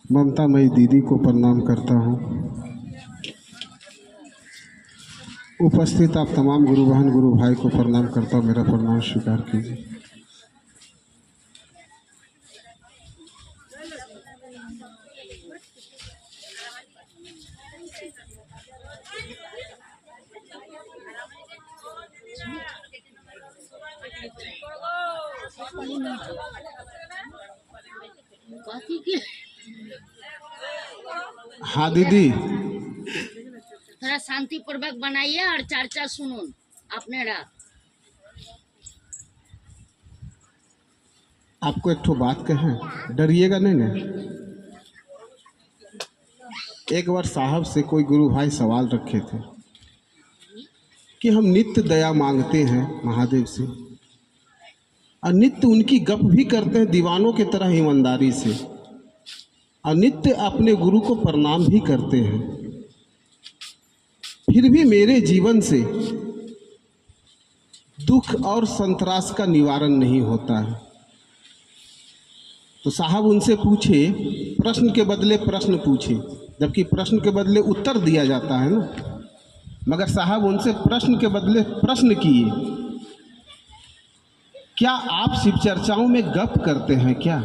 ममतामयी दीदी को प्रणाम करता हूँ। उपस्थित आप तमाम गुरु बहन गुरु भाई को प्रणाम करता हूँ। मेरा प्रणाम स्वीकार कीजिए। हाँ दीदी, थोड़ा शांति पूर्वक बनाइए और चर्चा सुनून अपने आपको एक ठो बात कहें, डरिएगा नहीं ना। एक बार साहब से कोई गुरु भाई सवाल रखे थे कि हम नित्य दया मांगते हैं महादेव से और नित्य उनकी गप भी करते हैं दीवानों की तरह ईमानदारी से, और नित्य अपने गुरु को प्रणाम भी करते हैं, फिर भी मेरे जीवन से दुख और संतरास का निवारण नहीं होता है। तो साहब उनसे पूछे, प्रश्न के बदले प्रश्न पूछे, जबकि प्रश्न के बदले उत्तर दिया जाता है ना, मगर साहब उनसे प्रश्न के बदले प्रश्न किए, क्या आप शिव चर्चाओं में गप करते हैं क्या?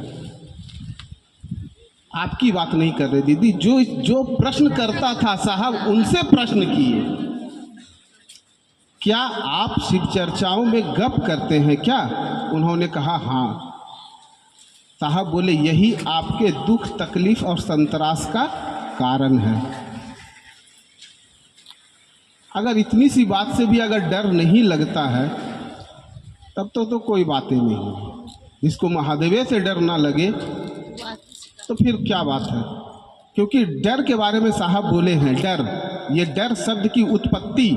आपकी बात नहीं कर रहे दीदी, जो प्रश्न करता था साहब उनसे प्रश्न किए, क्या आप शिव चर्चाओं में गप करते हैं क्या? उन्होंने कहा हाँ। साहब बोले यही आपके दुख तकलीफ और संतरास का कारण है। अगर इतनी सी बात से भी अगर डर नहीं लगता है तब तो कोई बातें नहीं। जिसको महादेव से डर ना लगे तो फिर क्या बात है। क्योंकि डर के बारे में साहब बोले हैं, डर, ये डर शब्द की उत्पत्ति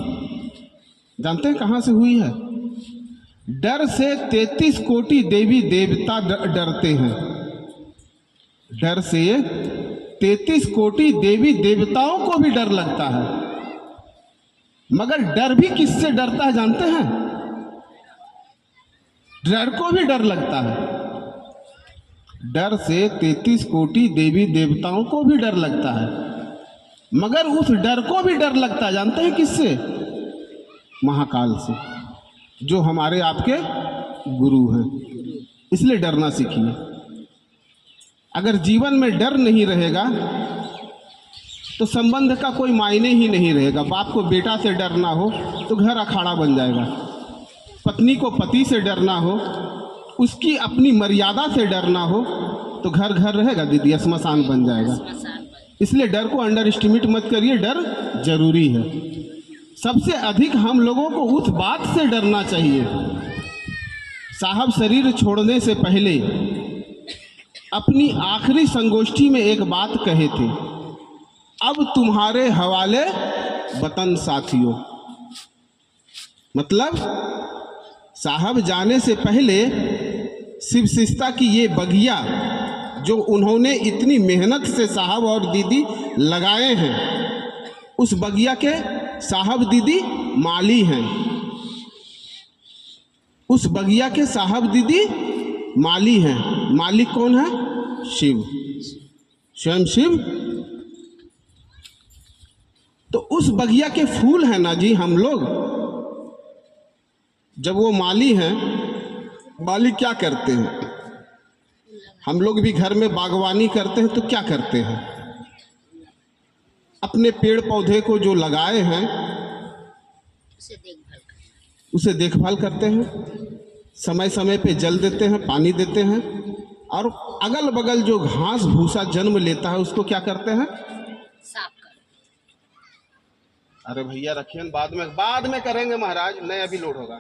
जानते हैं कहाँ से हुई है? डर से 33 कोटि देवी देवता डरते हैं। डर से 33 कोटि देवी देवताओं को भी डर लगता है, मगर डर भी किससे डरता है जानते हैं? डर को भी डर लगता है। डर से 33 कोटि देवी देवताओं को भी डर लगता है, मगर उस डर को भी डर लगता है जानते हैं किससे? महाकाल से, जो हमारे आपके गुरु हैं। इसलिए डरना सीखिए। अगर जीवन में डर नहीं रहेगा तो संबंध का कोई मायने ही नहीं रहेगा। बाप को बेटा से डरना हो तो घर अखाड़ा बन जाएगा, पत्नी को पति से डरना हो, उसकी अपनी मर्यादा से डरना हो तो घर घर रहेगा दीदी, श्मशान बन जाएगा। इसलिए डर को अंडर एस्टिमेट मत करिए, डर जरूरी है। सबसे अधिक हम लोगों को उस बात से डरना चाहिए, साहब शरीर छोड़ने से पहले अपनी आखिरी संगोष्ठी में एक बात कहे थे, अब तुम्हारे हवाले वतन साथियों। मतलब साहब जाने से पहले शिव शिष्टता की ये बगिया जो उन्होंने इतनी मेहनत से साहब और दीदी लगाए हैं, उस बगिया के साहब दीदी माली हैं। उस बगिया के साहब दीदी माली हैं। मालिक कौन है? शिव, स्वयं शिव। तो उस बगिया के फूल हैं ना जी, हम लोग जब वो माली हैं, माली क्या करते हैं? हम लोग भी घर में बागवानी करते हैं तो क्या करते हैं? अपने पेड़ पौधे को जो लगाए हैं उसे देखभाल करते हैं, समय समय पे जल देते हैं, पानी देते हैं, और अगल बगल जो घास भूसा जन्म लेता है उसको क्या करते हैं? साफ कर। अरे भैया रखिए, बाद में करेंगे महाराज, नहीं अभी लोड होगा।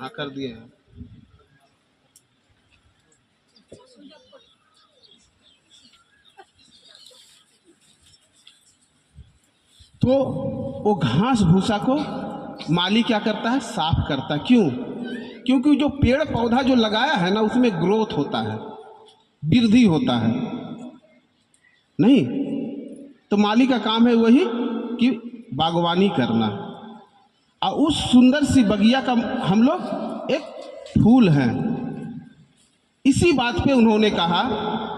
हाँ कर दिए हैं। तो वो घास भूसा को माली क्या करता है? साफ करता है। क्यों? क्योंकि जो पेड़ पौधा जो लगाया है ना उसमें ग्रोथ होता है, वृद्धि होता है। नहीं तो माली का काम है वही कि बागवानी करना, और उस सुंदर सी बगिया का हम लोग एक फूल हैं। इसी बात पे उन्होंने कहा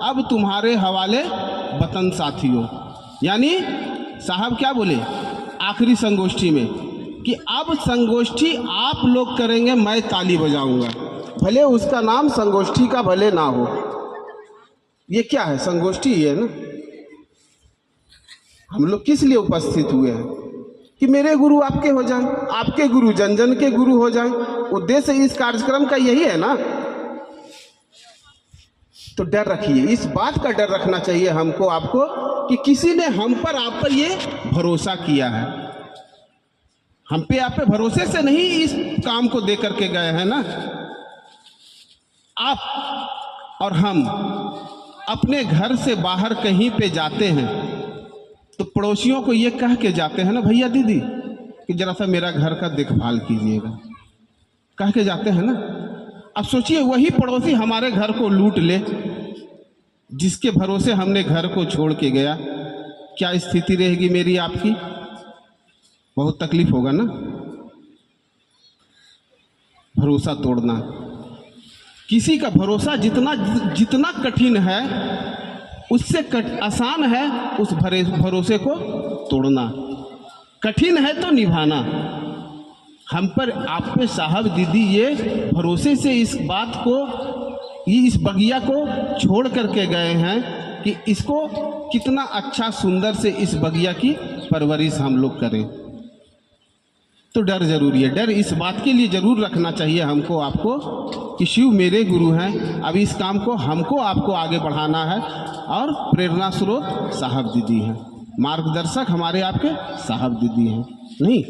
अब तुम्हारे हवाले वतन साथियों, यानी साहब क्या बोले आखिरी संगोष्ठी में कि अब संगोष्ठी आप लोग करेंगे, मैं ताली बजाऊंगा, भले उसका नाम संगोष्ठी का भले ना हो। ये क्या है, संगोष्ठी है ना। हम लोग किस लिए उपस्थित हुए हैं कि मेरे गुरु आपके हो जाएं, आपके गुरु जन जन के गुरु हो जाएं। उद्देश्य इस कार्यक्रम का यही है ना। तो डर रखिए, इस बात का डर रखना चाहिए हमको आपको कि किसी ने हम पर आप पर ये भरोसा किया है। हम पे आप पे भरोसे से नहीं इस काम को दे करके गए हैं ना। आप और हम अपने घर से बाहर कहीं पे जाते हैं तो पड़ोसियों को ये कह के जाते हैं ना, भैया दीदी कि जरा सा मेरा घर का देखभाल कीजिएगा, कह के जाते हैं ना। अब सोचिए वही पड़ोसी हमारे घर को लूट ले, जिसके भरोसे हमने घर को छोड़ के गया, क्या स्थिति रहेगी मेरी आपकी? बहुत तकलीफ होगा ना। भरोसा तोड़ना, किसी का भरोसा जितना कठिन है उससे आसान है उस भरोसे को तोड़ना। कठिन है तो निभाना। हम पर आप पे साहब दीदी ये भरोसे से इस बात को, इस बगिया को छोड़ करके गए हैं कि इसको कितना अच्छा सुंदर से इस बगिया की परवरिश हम लोग करें। तो डर जरूरी है। डर इस बात के लिए जरूर रखना चाहिए हमको आपको कि शिव मेरे गुरु हैं, अब इस काम को हमको आपको आगे बढ़ाना है और प्रेरणा स्रोत साहब दीदी हैं, मार्गदर्शक हमारे आपके साहब दीदी हैं। नहीं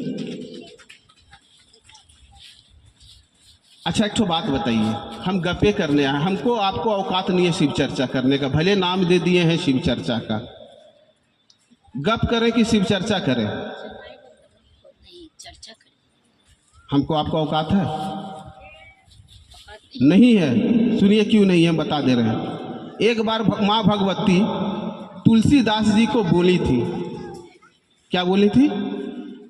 अच्छा, एक तो बात बताइए, हम गप्पे करने आए, हमको आपको औकात नहीं है शिव चर्चा करने का। भले नाम दे दिए हैं शिव चर्चा का, गप करें कि शिव चर्चा करें? चर्चा करें। हमको आपको औकात है? नहीं है। सुनिए क्यों नहीं है, बता दे रहे हैं। एक बार माँ भगवती तुलसीदास जी को बोली थी, क्या बोली थी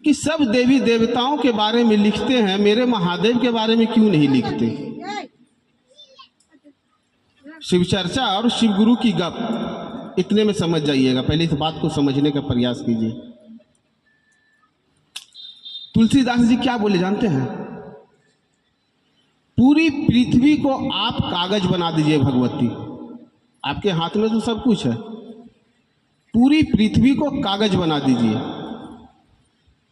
कि सब देवी देवताओं के बारे में लिखते हैं, मेरे महादेव के बारे में क्यों नहीं लिखते? शिव चर्चा और शिव गुरु की गप इतने में समझ जाइएगा, पहले इस बात को समझने का प्रयास कीजिए। तुलसीदास जी क्या बोले जानते हैं? पूरी पृथ्वी को आप कागज बना दीजिए भगवती, आपके हाथ में तो सब कुछ है, पूरी पृथ्वी को कागज बना दीजिए,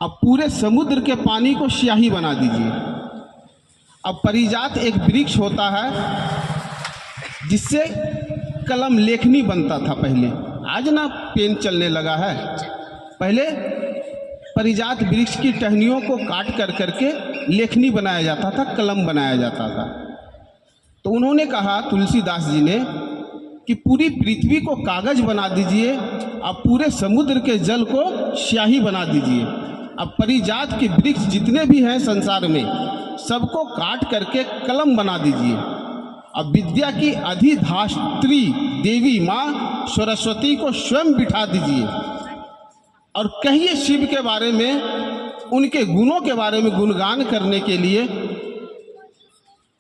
अब पूरे समुद्र के पानी को स्याही बना दीजिए। अब परिजात एक वृक्ष होता है जिससे कलम लेखनी बनता था पहले, आज ना पेन चलने लगा है। पहले परिजात वृक्ष की टहनियों को काट कर करके लेखनी बनाया जाता था, कलम बनाया जाता था। तो उन्होंने कहा तुलसीदास जी ने कि पूरी पृथ्वी को कागज बना दीजिए, अब पूरे समुद्र के जल को स्याही बना दीजिए। अब परिजात के वृक्ष जितने भी हैं संसार में सबको काट करके कलम बना दीजिए। अब विद्या की अधिधात्री देवी माँ सरस्वती को स्वयं बिठा दीजिए और कहिए शिव के बारे में, उनके गुणों के बारे में गुणगान करने के लिए।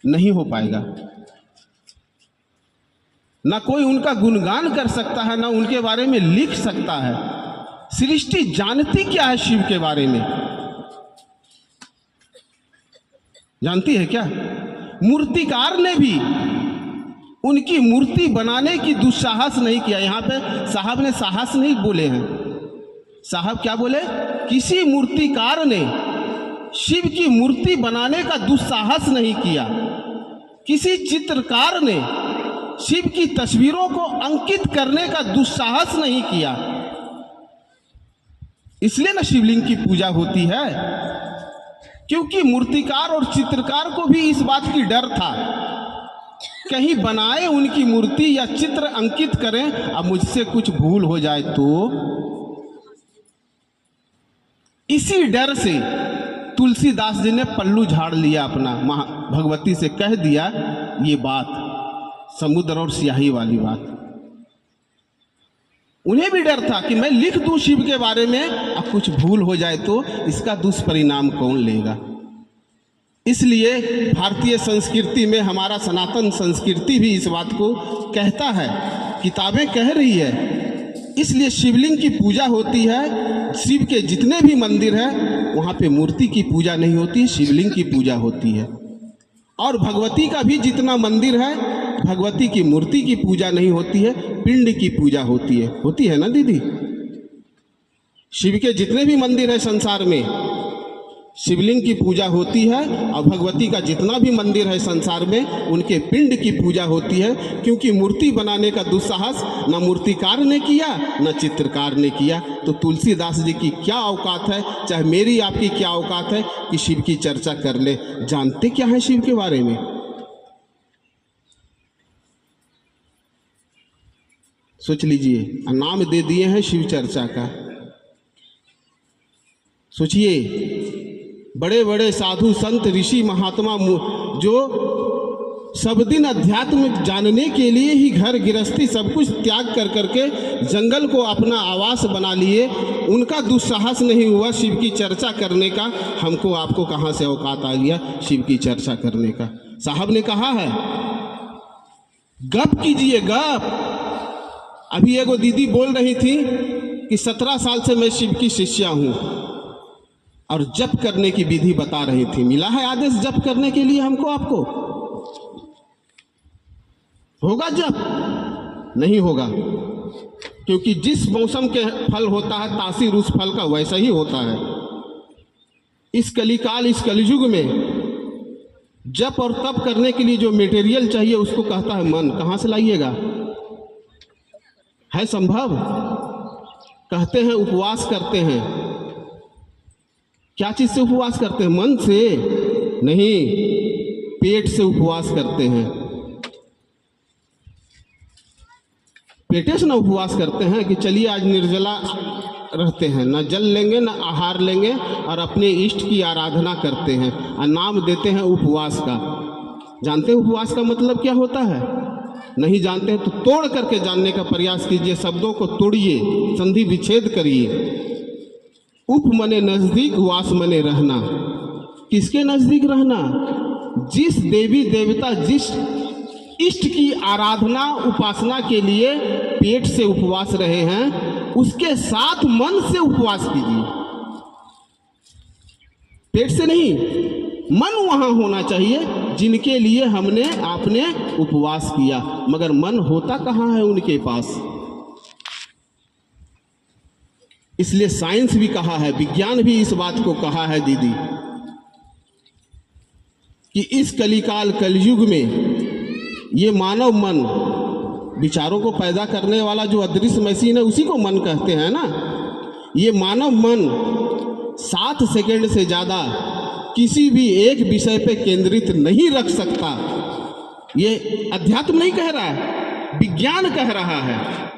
नहीं हो पाएगा, ना कोई उनका गुणगान कर सकता है, ना उनके बारे में लिख सकता है। सृष्टि जानती क्या है शिव के बारे में? जानती है क्या? मूर्तिकार ने भी उनकी मूर्ति बनाने की दुस्साहस नहीं किया। यहाँ पे साहब ने साहस नहीं बोले हैं, साहब क्या बोले? किसी मूर्तिकार ने शिव की मूर्ति बनाने का दुस्साहस नहीं किया, किसी चित्रकार ने शिव की तस्वीरों को अंकित करने का दुस्साहस नहीं किया। इसलिए ना शिवलिंग की पूजा होती है, क्योंकि मूर्तिकार और चित्रकार को भी इस बात की डर था कहीं बनाए उनकी मूर्ति या चित्र अंकित करें, अब मुझसे कुछ भूल हो जाए तो। इसी डर से तुलसीदास जी ने पल्लू झाड़ लिया अपना, भगवती से कह दिया ये बात, समुद्र और स्याही वाली बात। उन्हें भी डर था कि मैं लिख दूं शिव के बारे में, अब कुछ भूल हो जाए तो इसका दुष्परिणाम कौन लेगा। इसलिए भारतीय संस्कृति में हमारा सनातन संस्कृति भी इस बात को कहता है, किताबें कह रही है। इसलिए शिवलिंग की पूजा होती है। शिव के जितने भी मंदिर हैं वहाँ पे मूर्ति की पूजा नहीं होती, शिवलिंग की पूजा होती है। और भगवती का भी जितना मंदिर है, भगवती की मूर्ति की पूजा नहीं होती है, पिंड की पूजा होती है ना दीदी। शिव के जितने भी मंदिर है संसार में, शिवलिंग की पूजा होती है, और भगवती का जितना भी मंदिर है संसार में, उनके पिंड की पूजा होती है। क्योंकि मूर्ति बनाने का दुस्साहस न मूर्तिकार ने किया न चित्रकार ने किया। तो तुलसीदास जी की क्या औकात है, चाहे मेरी आपकी क्या औकात है कि शिव की चर्चा कर ले। जानते क्या है शिव के बारे में? सोच लीजिए, नाम दे दिए हैं शिव चर्चा का। सोचिए, बड़े बड़े साधु संत ऋषि महात्मा जो सब दिन अध्यात्म जानने के लिए ही घर गृहस्थी सब कुछ त्याग कर करके जंगल को अपना आवास बना लिए, उनका दुस्साहस नहीं हुआ शिव की चर्चा करने का। हमको आपको कहाँ से औकात आ गया शिव की चर्चा करने का? साहब ने कहा है, गप कीजिए गप। अभी एगो दीदी बोल रही थी कि 17 साल से मैं शिव की शिष्या हूँ, और जप करने की विधि बता रही थी। मिला है आदेश जप करने के लिए हमको आपको? होगा जप? नहीं होगा, क्योंकि जिस मौसम के फल होता है तासीर उस फल का वैसा ही होता है। इस कलिकाल, इस कलयुग में जप और तप करने के लिए जो मटेरियल चाहिए उसको कहता है मन। कहाँ से लाइएगा? है संभव? कहते हैं उपवास करते हैं। क्या चीज से उपवास करते हैं? मन से नहीं, पेट से उपवास करते हैं। पेटे से ना उपवास करते हैं कि चलिए आज निर्जला रहते हैं, ना जल लेंगे ना आहार लेंगे, और अपने इष्ट की आराधना करते हैं और नाम देते हैं उपवास का। जानते हैं उपवास का मतलब क्या होता है? नहीं जानते हैं तो तोड़ करके जानने का प्रयास कीजिए। शब्दों को तोड़िए, संधि विच्छेद करिए। उप मने नजदीक, वास मने रहना। किसके नजदीक रहना? जिस देवी देवता, जिस इष्ट की आराधना उपासना के लिए पेट से उपवास रहे हैं, उसके साथ मन से उपवास कीजिए। पेट से नहीं, मन वहां होना चाहिए जिनके लिए हमने आपने उपवास किया। मगर मन होता कहाँ है उनके पास? इसलिए साइंस भी कहा है, विज्ञान भी इस बात को कहा है दीदी, कि इस कलिकाल कलयुग में ये मानव मन, विचारों को पैदा करने वाला जो अदृश्य मशीन है उसी को मन कहते हैं ना। ये मानव मन 7 सेकंड से ज़्यादा किसी भी एक विषय पे केंद्रित नहीं रख सकता। ये अध्यात्म नहीं कह रहा है, विज्ञान कह रहा है।